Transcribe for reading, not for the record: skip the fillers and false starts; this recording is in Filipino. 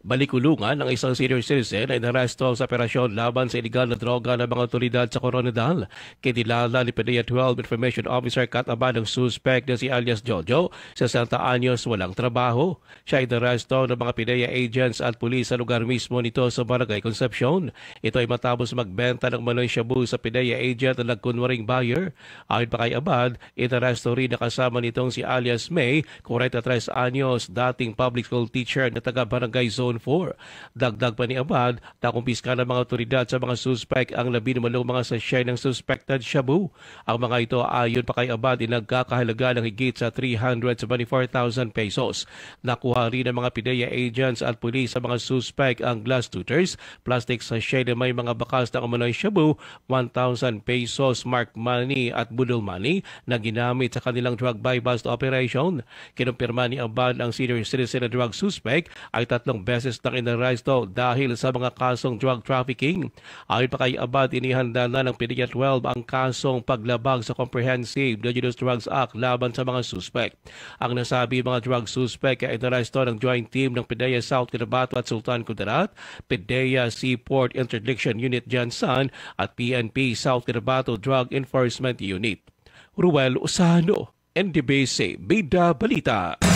Balikulungan ang isang senior citizen ay naresto sa operasyon laban sa iligal na droga ng mga otoridad sa Coronadal. Kinilala ni PDEA 12 Information Officer Kataban ng suspect na si alias Jojo, 60 anyos, walang trabaho. Siya ay naresto ng mga PDEA agents at pulis sa lugar mismo nito sa Barangay Concepcion. Ito ay matapos magbenta ng Manoy Shabu sa PDEA agent na nagkunwaring buyer. Ayon pa kay Abad, inaresto rin na kasama nitong si alias May, 43 anyos, dating public school teacher na taga Barangay Zone 4. Dagdag pa ni Abad, nakumpiska ng mga otoridad sa mga suspect ang 18 mga sachet ng suspected shabu. Ang mga ito ayon pa kay Abad ay nagkakahalaga ng higit sa 374,000 pesos. Nakuha rin ng mga PDEA agents at pulis sa mga suspect ang glass tutors, plastic sachet na may mga bakas ng Manoy Shabu, 1,000 pesos marked money at budol money na ginamit sa kanilang drug buy-bust operation. Kinumpirma ni Abad ang senior citizen na drug suspect ay 3 beses nang inaresto dahil sa mga kasong drug trafficking. Ayon pa kay Abad, inihanda na ng PDEA 12 ang kasong paglabag sa Comprehensive Dangerous Drugs Act laban sa mga suspect. Ang nasabi mga drug suspect ay inaresto ng joint team ng PDEA South Cotabato at Sultan Kudarat, PDEA Seaport Interdiction Unit Jansan at PNP South Cotabato Drug Enforcement Unit. Ruel Usano, NDBC, Bida Balita.